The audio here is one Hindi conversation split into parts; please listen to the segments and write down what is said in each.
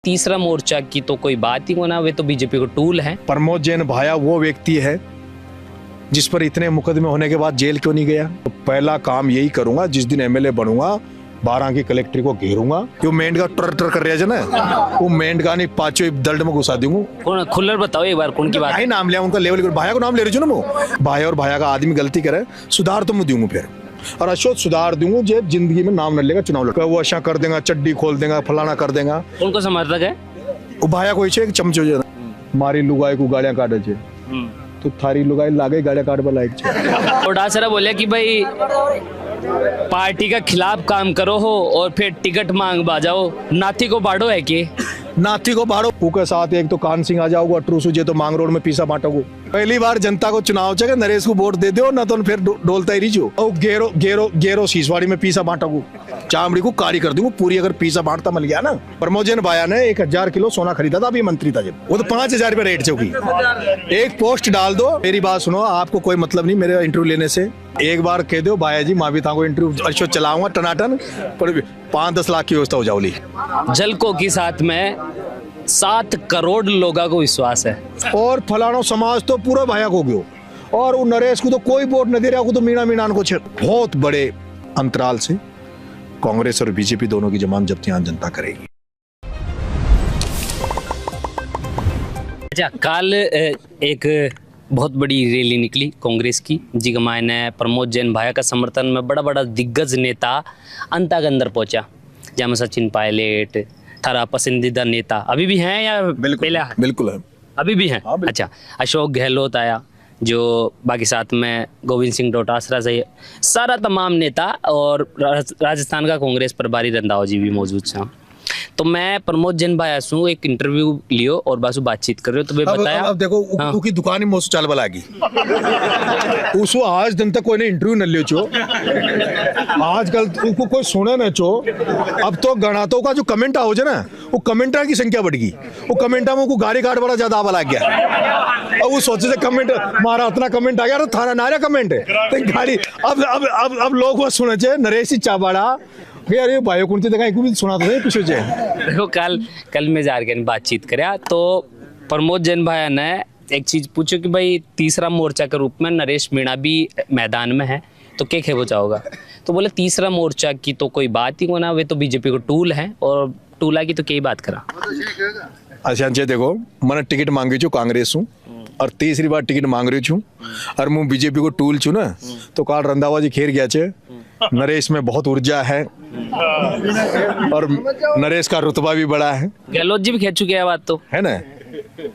तीसरा मोर्चा की तो कोई बात ही होना, वे तो बीजेपी को टूल है। प्रमोद जैन भाया वो व्यक्ति है जिस पर इतने मुकदमे होने के बाद जेल क्यों नहीं गया। तो पहला काम यही करूंगा, जिस दिन एमएलए बनूंगा 12 की कलेक्ट्री को घेरूंगा। जो मेंढका टर टर कर रहा है ना, वो मेंढका नहीं पांचों दल्ड में घुसा दूंगा। कौन खुलर बताओ एक बार, कौन की बात है? नाम लिया उनका लेवल, भाया को नाम ले रही हूँ ना, वो भाया और भाया का आदमी गलती करे सुधार तो मैं दूंगा फिर, और अशोक सुधार दूंगा। जो जिंदगी में नाम न लेगा चुनाव लड़का, वो अच्छा कर देगा, चड्डी खोल देगा, फलाना कर देगा। उनको समर्थक है वो भाया को एक चमचो जो मारी लुगाई को गाड़ियां काटे छे, तो थारी लुगाई लागे गाड़ियां काट लायक छे। डोटासरा बोले कि भाई पार्टी का खिलाफ काम करो हो और फिर टिकट मांग बाजाओ, नाथी को बाड़ो है कि नाथी को बाड़ो के साथ एक तो कान सिंह आ जाओगे, अटरू सुजे तो मांग रोड में पीसा बांटोगे। पहली बार जनता को चुनाव चाहिए, नरेश को वोट दे दो ना तो फिर डोलता ही रही और गेरो गेरो गेरो शीशवाड़ी में पीसा बांटोगे, चामड़ी को कारी कर दूंगा पूरी। अगर पीसा बांटता मिल गया ना। प्रमोद जैन भाया ने 1000 किलो सोना खरीदा था, अभी मंत्री था जब, वो तो 5000 रुपए रेट चौकी। एक पोस्ट डाल दो, मेरी बात सुनो, आपको कोई मतलब नहीं मेरे इंटरव्यू लेने से। एक बार कह दो भाया जी माँ भी था को इंटरव्यू अच्छो चलाऊंगा टनाटन, पर 5-10 लाख की व्यवस्था हो जाओली। जलको के साथ में 7 करोड़ लोगों को विश्वास है, और फलानो समाज तो पूरा भाया को गयो, और वो नरेश को तो कोई वोट न दे रहा को, तो मीणा मीणान को बहुत बड़े अंतराल से कांग्रेस और बीजेपी दोनों की जमान जब्ती आज जनता करेगी। अच्छा, कल एक बहुत बड़ी रैली निकली कांग्रेस की, जी का मायने प्रमोद जैन भाया का समर्थन में बड़ा बड़ा दिग्गज नेता अंता के अंदर पहुंचा, जहाँ सचिन पायलट थारा पसंदीदा नेता अभी भी हैं या पहले? बिल्कुल है, अभी भी हैं। अच्छा, अशोक गहलोत आया, जो बाकी साथ में गोविंद सिंह डोटासरा से सारा तमाम नेता, और राजस्थान का कांग्रेस प्रभारी रंधावा जी भी मौजूद थे। तो मैं प्रमोद जैन भाया सु एक इंटरव्यू लियो और बासु बातचीत कर रहे हो, तो वे बताया अब देखो उनकी दुकान में चाल बलागी उसको आज दिन तक कोई ने इंटरव्यू न लियो छो, आजकल उनको कोई सुने न छो। अब तो गणातों का जो कमेंट आओ ना, वो कमेंटर की संख्या बढ़ गई, वो कमेंटा में गाड़ी काट बड़ा ज्यादा आवा लग गया। अब वो सोचे कमेंट मारा इतना कमेंट आ गया, तो थारा नारा कमेंट है गाड़ी। अब लोग वो सुने छे नरेश चाबाड़ा अरे भाई कौन सी देखा भी सुना था पीछे जे। देखो कल मैं जार के बातचीत करया तो प्रमोद जैन भाया ने एक चीज पूछो कि भाई तीसरा मोर्चा के रूप में नरेश मीणा भी मैदान में है, तो क्या खेबो चाहोगा? तो बोले तीसरा मोर्चा की तो कोई बात ही होना, वे तो बीजेपी को टूल है, और टूला की तो क्या बात करा। अच्छा देखो, मैंने टिकट मांगी छू कांग्रेस हूँ, और तीसरी बार टिकट मांग रही छू, और मैं बीजेपी को टूल छू ना, तो काल रंधावा जी खेर गया छे। नरेश में बहुत ऊर्जा है, और नरेश का रुतबा भी बड़ा है। गहलोत जी भी खेच चुके हैं बात तो है ना,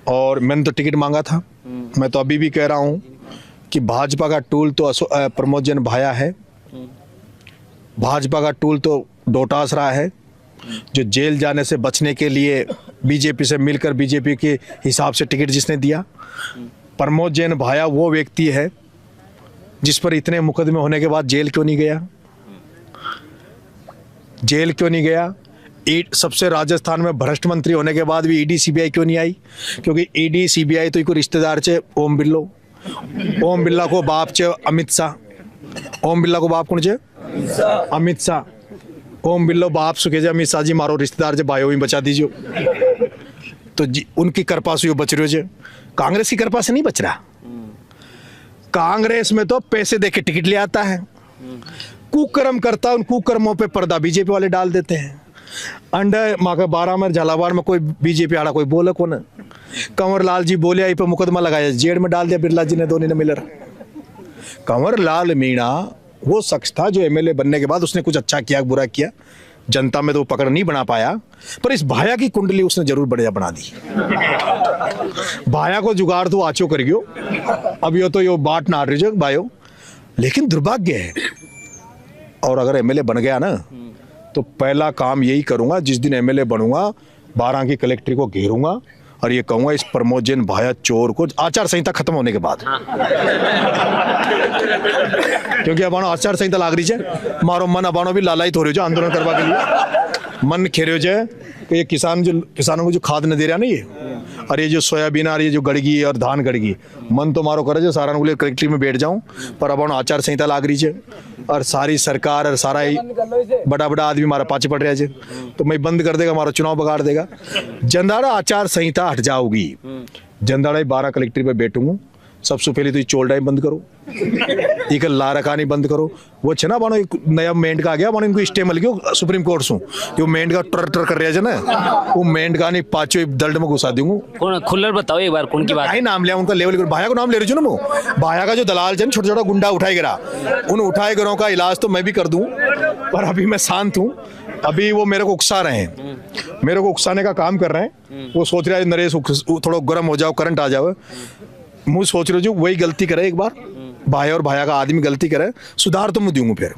और मैंने तो टिकट मांगा था। मैं तो अभी भी कह रहा हूँ कि भाजपा का टूल तो प्रमोद जैन भाया है, भाजपा का टूल तो डोटासरा है, जो जेल जाने से बचने के लिए बीजेपी से मिलकर बीजेपी के हिसाब से टिकट जिसने दिया। प्रमोद जैन भाया वो व्यक्ति है जिस पर इतने मुकदमे होने के बाद जेल क्यों नहीं गया। जेल क्यों नहीं गया? सबसे राजस्थान में भ्रष्ट मंत्री होने के बाद भी ईडी सीबीआई क्यों नहीं आई? क्योंकि ईडी सीबीआई तो कोई रिश्तेदार चे ओम बिरला को बाप चे अमित शाह, ओम बिरला को बाप कौन चे? अमित शाह। ओम बिरला बाप सुखे जे अमित शाह जी मारो रिश्तेदार जे भाइयों भी बचा दीजिए, तो उनकी कृपा से बच रहे हो। कांग्रेस की कृपा से नहीं बच रहा। कांग्रेस में तो पैसे देके टिकट ले आता है, कुकर्म करता है, उन कुकर्मों पे पर्दा बीजेपी वाले डाल देते हैं। अंडर माँ का 12 में झालावाड़ में कोई बीजेपी आड़ा कोई बोले को ना, कंवर लाल जी बोले आई पे मुकदमा लगाया, जेल में डाल दिया बिरला जी ने, दोनों ने मिलकर। कंवर लाल मीणा वो शख्स था जो एमएलए बनने के बाद उसने कुछ अच्छा किया बुरा किया, जनता में तो वो पकड़ नहीं बना पाया, पर इस भाया की कुंडली उसने जरूर बढ़िया बना दी। भाया को जुगाड़ तो आचो कर गयो, अब यो तो यो बाट ना रही भाइयों, लेकिन दुर्भाग्य है। और अगर एमएलए बन गया ना, तो पहला काम यही करूंगा, जिस दिन एमएलए बनूंगा 12 की कलेक्ट्री को घेरूंगा, और ये कहूंगा इस प्रमोद जैन भाया चोर को, आचार संहिता खत्म होने के बाद। क्योंकि अब आचार संहिता लाग रही है, मारो मन अबानो भी लालायित हो रही है आंदोलन करवा के लिए। मन खेरे जाए कि ये किसानों को जो खाद न दे रहा ना ये, और ये जो सोयाबीन और ये जो गड़गी और धान गड़गी, मन तो मारो करे जो सारा बोले कलेक्ट्री में बैठ जाऊं, पर अब आचार संहिता लाग रही है और सारी सरकार और सारा बड़ा बड़ा आदमी हमारा पाछे पड़ रहा है, तो मैं बंद कर देगा, हमारा चुनाव बगाड़ देगा। जंदाड़ा आचार संहिता हट जाओगी, जंदाड़ा 12 कलेक्ट्री पे बैठूंगा, सबसे पहले तो ये चोलडाई बंद करो, एक लारा कहानी बंद करो। वो छे ना बानो एक नया मेंढक आ गया, बानो इनको स्टे मिल गया सुप्रीम कोर्ट से, जो मेंढक ट्र ट्र कर रहा है ना, वो मेंढक कहानी पांचों दल्ड में घुसा दूंगा। कौन खुल्लर बताओ एक बार कौन की बात? नाम लिया उनका लेवल, भाया को नाम ले रही हूँ ना, वो भाया का जो दलाल जन छोटा छोटा गुंडा उठाए गिरा, उन उठाए गिरों का इलाज तो मैं भी कर दूं, पर अभी मैं शांत हूँ। अभी वो मेरे को उकसा रहे हैं, मेरे को उकसाने का काम कर रहे हैं। वो सोच रहा है नरेश थोड़ा गर्म हो जाओ, करंट आ जाओ, मुझे सोच रहे हो वही गलती करे एक बार, भाई और भाया का आदमी गलती करे, सुधार तो मैं दूंगा फिर,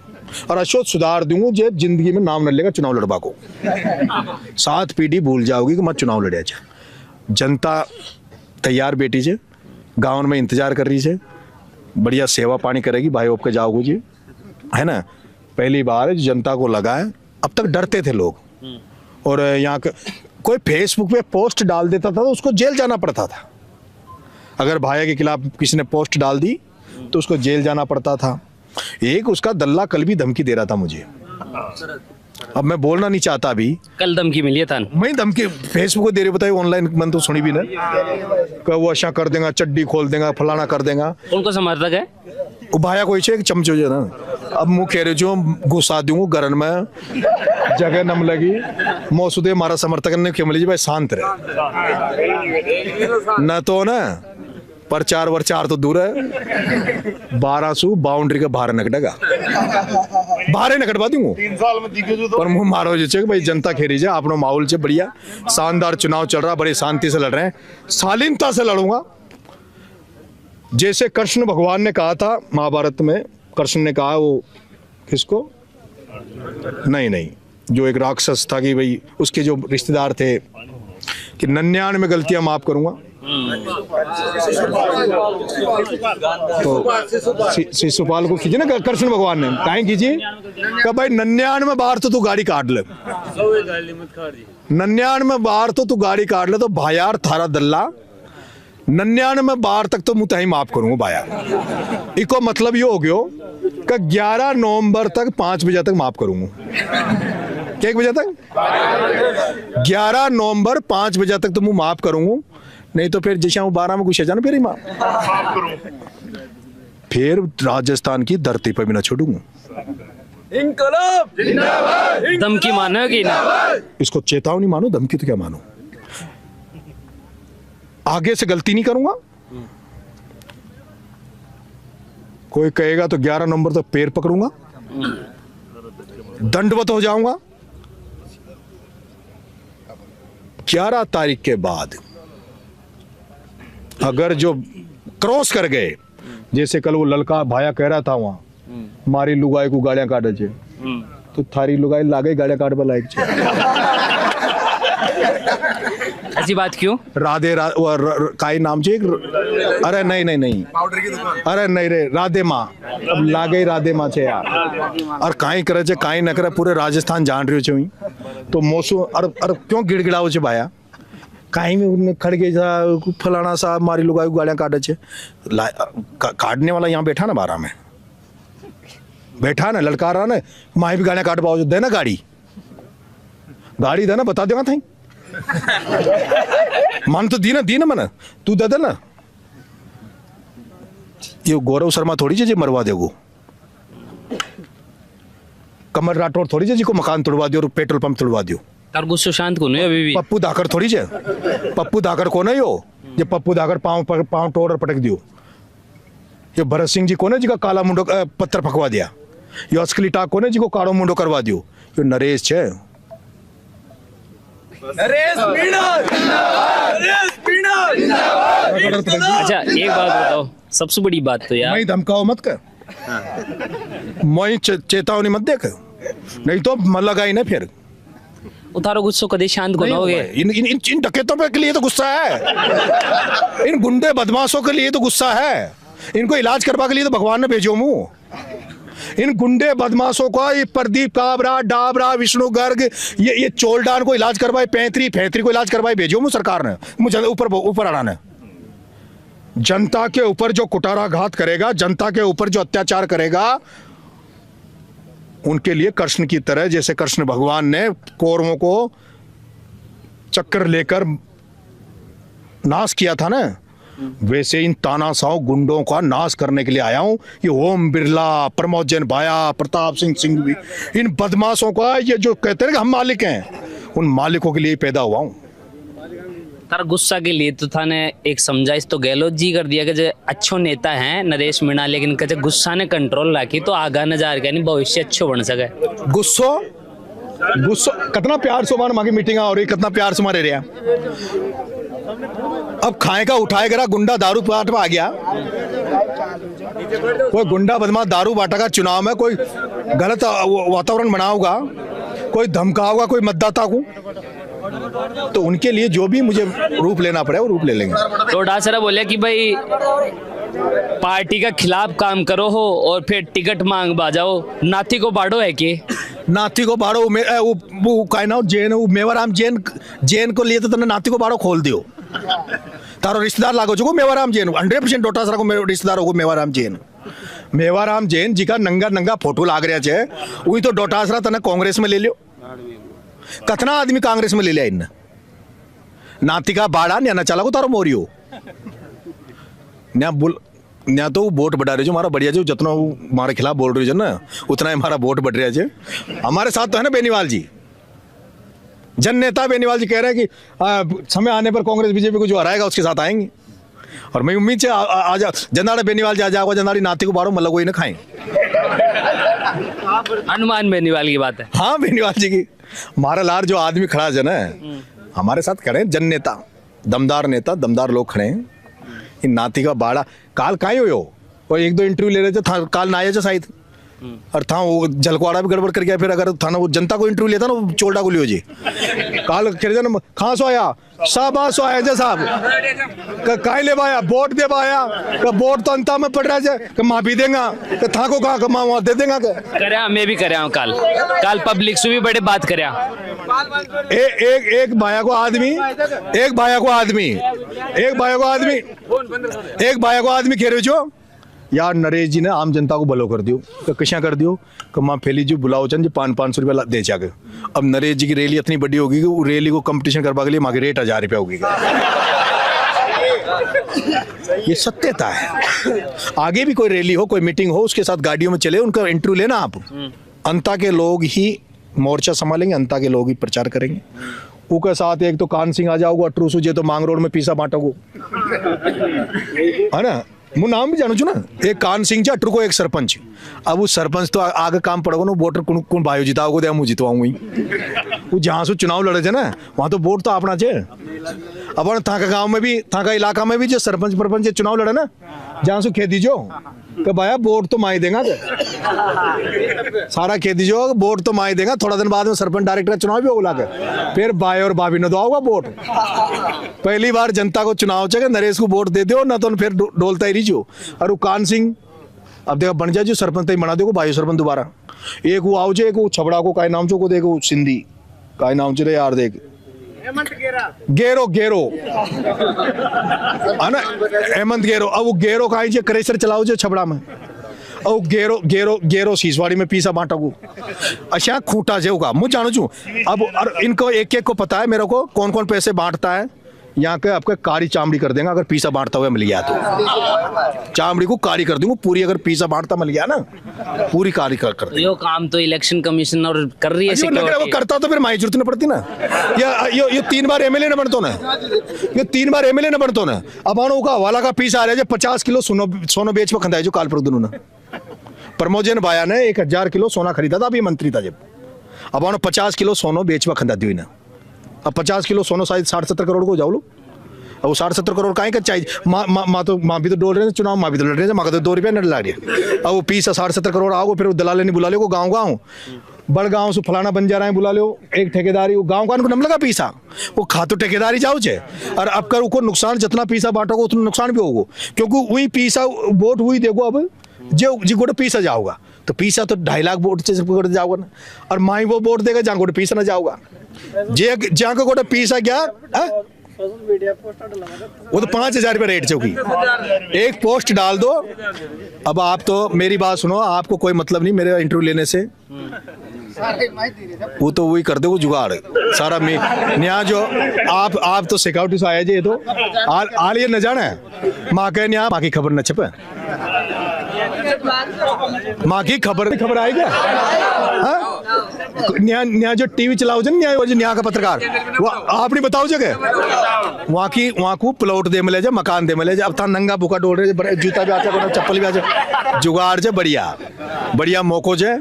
और अशोक सुधार दूंगा जो जिंदगी में नाम न लेगा चुनाव लड़वा को। 7 पीढ़ी भूल जाओगी कि मत चुनाव लड़े। जनता तैयार बेटी से गाँव में इंतजार कर रही है, बढ़िया सेवा पानी करेगी, भाई आपके जाओगे जी, है ना। पहली बार जनता को लगा है, अब तक डरते थे लोग, और यहाँ कोई फेसबुक पे पोस्ट डाल देता था तो उसको जेल जाना पड़ता था। अगर भाया के खिलाफ किसी ने पोस्ट डाल दी तो उसको जेल जाना पड़ता था। एक उसका दल्ला कल भी धमकी दे रहा था मुझे, अब मैं बोलना नहीं चाहता अभी। कल धमकी मिली है था, मैं धमकी फेसबुक को दे रही बताई, ऑनलाइन मन तो सुनी भी ना, वो अच्छा कर देगा, चड्डी खोल देगा, फलाना कर देगा। उनको समर्थक है वो भाया कोई एक चमचो जो ना, अब मुँह कह रहे जो घुसा दूंगा गरन में, जगह नम लगी मौसूदे हमारा समर्थक ने क्यों मिली भाई, शांत रहे न तो ना प्रचार वरचार तो दूर है, 1200 बाउंड्री का बाहर नकटेगा, बाहर नकटवा दूंगा 3 साल में, पर मुंह मारो जो भाई जनता खेरी जाए, अपना माहौल से बढ़िया शानदार चुनाव चल रहा, बड़ी शांति से लड़ रहे हैं, शालीनता से लड़ूंगा। जैसे कृष्ण भगवान ने कहा था महाभारत में, कृष्ण ने कहा वो किसको, नहीं जो एक राक्षस था कि भाई उसके जो रिश्तेदार थे कि 99 गलतियां माफ करूंगा, तो शिशुपाल को खींचे ना कृष्ण भगवान ने, कहीं खींची कि भाई 99 बार तो तू गाड़ी काट ले, 99 बार तो तू गाड़ी काट ले, तो भायार थारा दल्ला 99 बार तक तो मुझे ही माफ करूंगा भाया। इको मतलब ये हो गयो कि 11 नवंबर तक 5 बजे तक माफ करूंगा, क्या 1 बजे तक, 11 नवंबर 5 बजे तक तो मैं माफ करूंगा, नहीं तो फिर जैसे 12 में कुछ जाना फिर ही माफ करूं, फिर राजस्थान की धरती पर भी ना छोड़ूंगा। इनकलाब जिंदाबाद, धमकी मानो कि ना, इसको चेतावनी मानो, धमकी तो क्या मानो, आगे से गलती नहीं करूंगा। कोई कहेगा तो 11 नवंबर तक पैर पकड़ूंगा, दंडवत हो जाऊंगा। 11 तारीख के बाद अगर जो क्रॉस कर गए, जैसे कल वो ललका भाया कह रहा था वहां, मारी लुगाई को गाड़ियां काटे छे, तो थारी लुगाई लागे गाड़ियां काटबा लायक छे। ऐसी बात क्यों? राधे काई नाम छे, अरे नहीं पाउडर की दुकान, अरे नहीं रे राधे माँ, अब लागे राधे माँ छे यार, और काई करे छे काई न करे, पूरे राजस्थान जान रह्यो छे, तो मौसम और क्यों गिड़गिड़ाओ छे भाया, काई में खड़गे फलाना साहब मारी लुगाई गाड़ियां काटे छे, काटने वाला यहाँ बैठा ना 12 में बैठा ना, लड़का रहा ना, माही भी गाड़ियां काट पाओ, देना गाड़ी देना, बता देगा था मन तो दी ना मन तू दे देना। ये गौरव शर्मा थोड़ी जी मरवा देगो, कमर राठौर थोड़ी जी को मकान तोड़वा दियो और पेट्रोल पंप तोड़वा दियो, तार गुस्सो शांत को नहीं अभी भी। पप्पू धाकर थोड़ी जे, पप्पू धाकर को नहीं हो, ये पप्पू धाकर पांव टोर और पटक दियो, ये भरत सिंह जी को ने जी का काला मुंडो पत्थर फकवा दिया, ये असकली टाक को ने जी को कालो मुंडो करवा दियो, ये नरेश छे, नरेश मीणा जिंदाबाद, नरेश मीणा जिंदाबाद। अच्छा एक बात बताओ, सबसे बड़ी बात तो यार, मैं धमकाओ मत कर, मैं चेतावनी मत देख, नहीं तो मन लगाई ना फिर। उतारो गुस्सो कभी शांत को होगे। इन डकैतों के लिए तो गुस्सा है, इन गुंडे बदमाशों के लिए तो गुस्सा है, इनको इलाज करवा के लिए तो भगवान ने भेजो मुंह, इन गुंडे बदमाशों का, ये प्रदीप काबरा, डाबरा, विष्णु गर्ग, ये चोलडान को इलाज करवाए, पैंतरी को इलाज करवाए भेजो मुझे सरकार ने, मुझे ऊपर आना है। जनता के ऊपर जो कुटाराघात करेगा, जनता के ऊपर जो अत्याचार करेगा, उनके लिए कृष्ण की तरह, जैसे कृष्ण भगवान ने कौरवों को चक्कर लेकर नाश किया था ना, वैसे इन तानाशाह गुंडों का नाश करने के लिए आया हूं। ये ओम बिरला, प्रमोद जैन भाया, प्रताप सिंह भी, इन बदमाशों का, ये जो कहते हैं कि हम मालिक हैं, उन मालिकों के लिए पैदा हुआ हूं। तारा गुस्सा के लिए तो थाने एक समझाइश तो गहलोत जी कर दिया कि जो अच्छो नेता हैं नरेश मीणा, लेकिन कहे गुस्सा ने कंट्रोल रखी तो आगा न जा रहा, भविष्य अच्छो बन सके। गुस्सो कितना प्यार से मार मांगी मीटिंग हो रही, कितना प्यार से मारे रहा। अब खाए का उठाए करा गुंडा दारू बाट में आ गया, कोई गुंडा बदमाश दारू बाटा का चुनाव में कोई गलत वातावरण बनाओगा, कोई धमकाओगा कोई मतदाता को, तो उनके लिए जो भी मुझे रूप लेना पड़े वो रूप ले लेंगे। तो डासरा बोले कि भाई पार्टी का खिलाफ काम करो हो और फिर टिकट मांग बाजाओ, नाती को बाड़ो है कि नाती को बाड़ो, वो कहना जैन, मेवाराम जैन को लिए तो तुमने नाती को बाड़ो खोल दियो, तारो रिश्तेदार लागो जो मेवाराम जैन 100% डोटासरा को रिश्तेदार हो मेवाराम जैन जी का नंगा फोटो लाग रहा है, वही तो डोटासरा तने कांग्रेस में ले लियो। कितना आदमी कांग्रेस में ले लिया इन नाती का बाड़ा न्या न चला को तारो मोरियो न्या तो वोट बढ़ा रहे जो हमारा बढ़िया जो जितना हमारे खिलाफ बोल रहे हो ना, उतना ही हमारा वोट बढ़ रहा है। हमारे साथ तो है ना बेनीवाल जी, जन नेता बेनीवाल जी कह रहे हैं कि समय आने पर कांग्रेस बीजेपी को जो हराएगा उसके साथ आएंगे, और मैं उम्मीद से आ जा जंदाड़ा बेनीवाल जा जाओगा, जंदाड़ी नाती को बारो मतलब कोई ना खाएं। हनुमान बेनीवाल की बात है। हाँ बेनीवाल जी की, हमारा लार जो आदमी खड़ा है ना हमारे साथ खड़े हैं, जन नेता, दमदार लोग खड़े हैं। इन नाती का बाड़ा काल काहे हो, और एक दो इंटरव्यू ले रहे थे काल ना आया शायद, और था वो जलकुआड़ा भी गड़बड़ कर गया, फिर अगर था ना वो जनता को इंटरव्यू लेता ना वो चोलडा को लियो जी काल खेल ना कहाँ सो आया शाबाश आया जे साहब काहे ले पाया वोट दे पाया, वोट तो अंता में पड़ रहा है, माँ भी देगा था को कहा माँ वहाँ दे देगा करया, मैं भी करया हूँ काल पब्लिक से भी बड़े बात करया। एक भाया को आदमी कह रहे जो यार नरेश जी ने आम जनता को भलो कर दियो, तो किसा कर दियो कि माँ फैली जो बुलाओ चंद 500 रुपया दे जाके। अब नरेश जी की रैली इतनी बड़ी होगी कि वो रैली को कंपटीशन करवा के लिए माँ की रेट 1000 रुपया होगी। ये सत्यता है। आगे भी कोई रैली हो, कोई मीटिंग हो, उसके साथ गाड़ियों में चले, उनका इंटरव्यू लेना आप। अंता के लोग ही मोर्चा संभालेंगे, अंता के लोग ही प्रचार करेंगे। उसके साथ एक तो कान सिंह आ जाओगे, अटरू सुजे तो मांग रोड में पीसा बांटोगे, है ना। मुझे नाम भी जानू छू ना, एक कान सिंह जी अटरू को एक सरपंच। अब उस सरपंच तो आगे काम पड़ोगे ना, वोटर कौन भाई जिताओगे, मुझे जितवाऊंगी। वो जहाँ से चुनाव लड़े थे ना वहाँ तो वोट तो अपना चाहिए। अब था का गाँव में भी, था का इलाका में भी जो सरपंच चुनाव लड़े ना, जहाँ से खेती जो तो भाया वोट तो माई देगा, सारा खेती जो वोट तो माई देगा। थोड़ा दिन बाद में सरपंच डायरेक्टर का चुनाव भी होगा के, फिर भाई और भाभी ने दो होगा वोट। पहली बार जनता को चुनाव चाहिए, नरेश को वोट दे दो ना तो फिर डोलता ही रहियो। और वो कान सिंह अब देखो बन जाए जो सरपंच तक बना दो भाई सरपंच दोबारा। एक वो आओ जो, एक वो छबड़ा को काय नाम चो को देखो, सिंधी काय नाम चले यार देख गेरो है ना, हेमंत गेरो। अब वो गेरो का जे क्रेशर चलाओ जो छबड़ा में, और गेरो सीसवाड़ी में पीसा बांटा को अच्छा खूंटा जे होगा मुझे जानू छू। अब इनको एक को पता है मेरे को कौन कौन पैसे बांटता है। यहाँ के आपके कारी चामड़ी कर देंगे अगर पीसा बांटता हुआ मिल गया तो, चामड़ी को कारी कर दूंगा पूरी। अगर पीसा बांटता मिल गया ना पूरी कारी कर यो काम तो इलेक्शन कमीशन और कर रही है, वो करता तो फिर माई जरूरत नहीं पड़ती ना। ये 3 बार एमएलए न बनतो ना, ये 3 बार एमएलए न बनतो ना। अब आनो का हवाला का पीस आ रहा है 50 किलो सोनो बेच में खंदा है जो काल प्रदुनु ने प्रमोद जैन भाया ने 1000 किलो सोना खरीदा था, अभी मंत्री था जब। अब आनो 50 किलो सोनो बेच में खंदा दी ना। अब 50 किलो सोनो शायद 60-70 करोड़ को जाओ लो। अब 60-70 करोड़ का चाहिए। माँ भी तो डोल रहे हैं चुनाव, माँ भी तो लड़ रहे हैं, माँ का तो 2 रुपया न लड़ा रही। अब वो 60-70 करोड़ आओगे, फिर दलाल ने बुला लो गाँव बड़ गाँव से फलाना बन जा रहा है बुला लो, एक ठेकेदारी गाँव का नम लगा पीसा वो खा तो ठेकेदारी जाओ चे। और अब कर उनको नुकसान जितना पीसा बांटोगे उतना नुकसान भी होगा, क्योंकि वही पीसा वोट हुई देखो अब जो गोटे पीसा जाओगा तो पीसा तो 2.5 लाख वोट से गोटे जाओगा ना, और माई वो वोट देगा जहाँ गोटे पीसा ना जाओगा, जहाँ को गोटे पीसा क्या वो तो 5,000 रुपये रेट चौकी, एक पोस्ट डाल दो। अब आप तो मेरी बात सुनो, आपको कोई मतलब नहीं मेरे इंटरव्यू लेने से, वो तो वही कर दो वो जुगाड़ सारा में न्या जो आप तो सिक्योरिटी से आया जे तो आल ये न जाना है माँ के न्या माँ की खबर न छपे, माँ की खबर आएगी हाँ? न्या जो टीवी चलाओ न्या का पत्रकार वो आप नहीं बताओ जगह वहाँ को प्लॉट दे मिले मकान दे मिले, अब था नंगा भूखा डोल रहे जूता भी आचा चप्पल भी आचा जुगाड़ जे बढ़िया मौको जे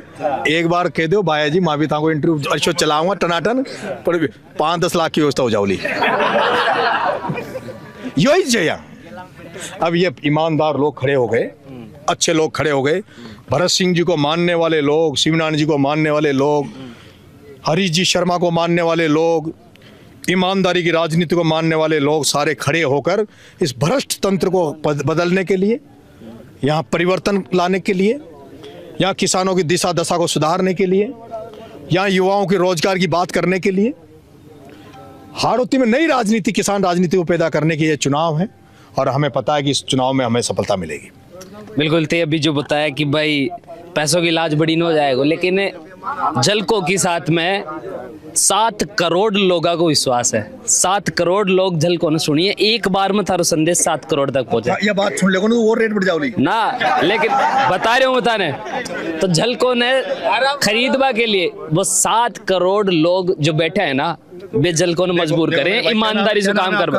एक बार कह दो भाई जी माँ भी था को इंटरव्यू अच्छो चलाऊंगा टनाटन पर 5-10 लाख की व्यवस्था हो जाओली यही जया। अब ये ईमानदार लोग खड़े हो गए, अच्छे लोग खड़े हो गए, भरत सिंह जी को मानने वाले लोग, शिवनारायण जी को मानने वाले लोग, हरीश जी शर्मा को मानने वाले लोग, ईमानदारी की राजनीति को मानने वाले लोग सारे खड़े होकर इस भ्रष्ट तंत्र को बदलने के लिए, यहाँ परिवर्तन लाने के लिए, यहाँ किसानों की दिशा दशा को सुधारने के लिए, यहाँ युवाओं के रोजगार की बात करने के लिए, हाड़ौती में नई राजनीति किसान राजनीति को पैदा करने के ये चुनाव है और हमें पता है कि इस चुनाव में हमें सफलता मिलेगी। बिल्कुल थे अभी जो बताया कि भाई पैसों की लाज बड़ी न हो जाएगा, लेकिन झलको के साथ में 7 करोड़ लोगों को विश्वास है, 7 करोड़ लोग झलको ने सुनिए, एक बार में थारो संदेश 7 करोड़ तक पहुंचा। ये बात सुन लेगो ना वो रेट बढ़ जाओगी ना, लेकिन बता रहे हो बताने तो झलको ने खरीदवा के लिए वो 7 करोड़ लोग जो बैठे हैं ना वे झलको ने मजबूर करें ईमानदारी से काम कर।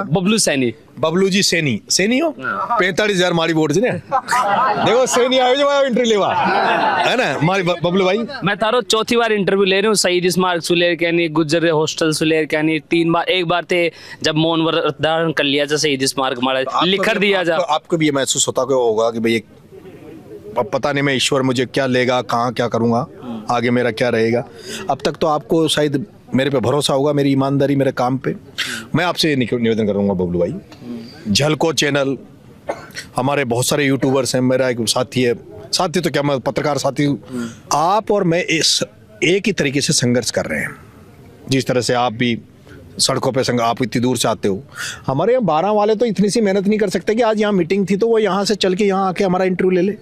बबलू जी सैनी हो 45,000 मारी वोट से देखो सैनी आयो जो इंटरव्यू लेवा है ना मारी बबलू भाई। मैं तारो चौथी बार इंटरव्यू ले रही हूँ, शहीद स्मारक सुलेर के नहीं, गुजर हॉस्टल सुलेर के नहीं, 3 बार, एक बार थे जब मौन धारण कर लिया जा शहीद स्मारक मारा लिखर दिया जा। आपको भी ये महसूस होता होगा कि भाई अब पता नहीं मैं ईश्वर मुझे क्या लेगा, कहाँ क्या करूँगा, आगे मेरा क्या रहेगा। अब तक तो आपको शायद मेरे पे भरोसा होगा, मेरी ईमानदारी मेरे काम पे। मैं आपसे निवेदन करूँगा बबलू भाई, झलको चैनल हमारे बहुत सारे यूट्यूबर्स हैं, मेरा एक साथी तो क्या मैं पत्रकार साथी हूँ, आप और मैं एक ही तरीके से संघर्ष कर रहे हैं। जिस तरह से आप भी सड़कों पे आप इतनी दूर से आते हो, हमारे यहाँ 12 वाले तो इतनी सी मेहनत नहीं कर सकते कि आज यहाँ मीटिंग थी तो वो यहाँ से चल के यहाँ आके हमारा इंटरव्यू ले ले,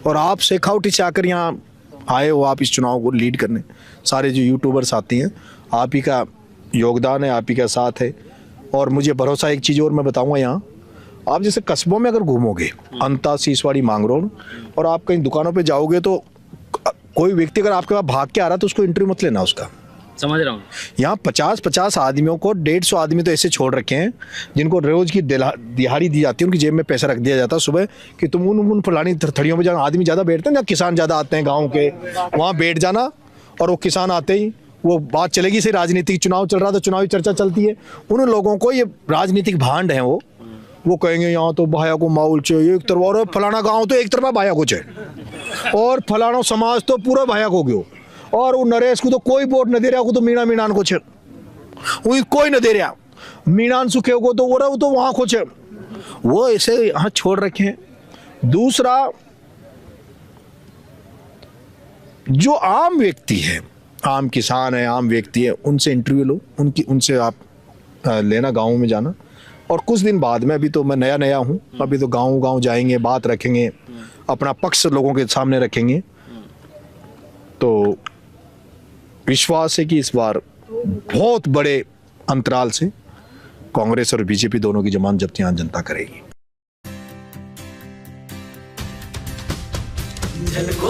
और आप शेखावटी से आकर यहाँ आए हो आप इस चुनाव को लीड करने। सारे जो यूट्यूबर्स आती हैं आप ही का योगदान है, आप ही का साथ है। और मुझे भरोसा एक चीज़ और मैं बताऊंगा, यहाँ आप जैसे कस्बों में अगर घूमोगे, अंता, सीसवाड़ी, मांगरोल, और आप कहीं दुकानों पे जाओगे तो कोई व्यक्ति अगर आपके पास भाग के आ रहा है तो उसको इंटरव्यू मत लेना उसका। समझ रहा हूँ। यहाँ 50-50 आदमियों को 150 आदमी तो ऐसे छोड़ रखे हैं जिनको रोज की दिहाड़ी दी जाती है, उनकी जेब में पैसा रख दिया जाता है सुबह कि तुम उन फलानी थड़ियों में जहाँ आदमी ज़्यादा बैठते हैं, जहाँ किसान ज़्यादा आते हैं गाँव के, वहाँ बैठ जाना, और वो किसान आते ही वो बात चलेगी। से राजनीतिक चुनाव चल रहा तो चुनावी चर्चा चलती है, उन लोगों को ये राजनीतिक भांड है, वो कहेंगे यहाँ तो भाया को माहौल चाहिए एक तरफ, और फलाना गाँव तो एक तरफा भाया को चाहिए, और फलाना समाज तो पूरा भाया को गयो, और वो नरेश को तो कोई वोट न दे रहा, को तो मीणान को छे कोई न दे रहा, मीणान सुखे को तो वो तो वहां को छे, वो ऐसे यहाँ छोड़ रखे हैं। दूसरा, जो आम व्यक्ति है, आम किसान है, आम व्यक्ति है, उनसे इंटरव्यू लो, उनसे आप लेना, गाँव में जाना, और कुछ दिन बाद में, अभी तो मैं नया हूँ, अभी तो गाँव जाएंगे, बात रखेंगे, अपना पक्ष लोगों के सामने रखेंगे, तो विश्वास है कि इस बार बहुत बड़े अंतराल से कांग्रेस और बीजेपी दोनों की जमान जब्ती यहाँ जनता करेगी। झलको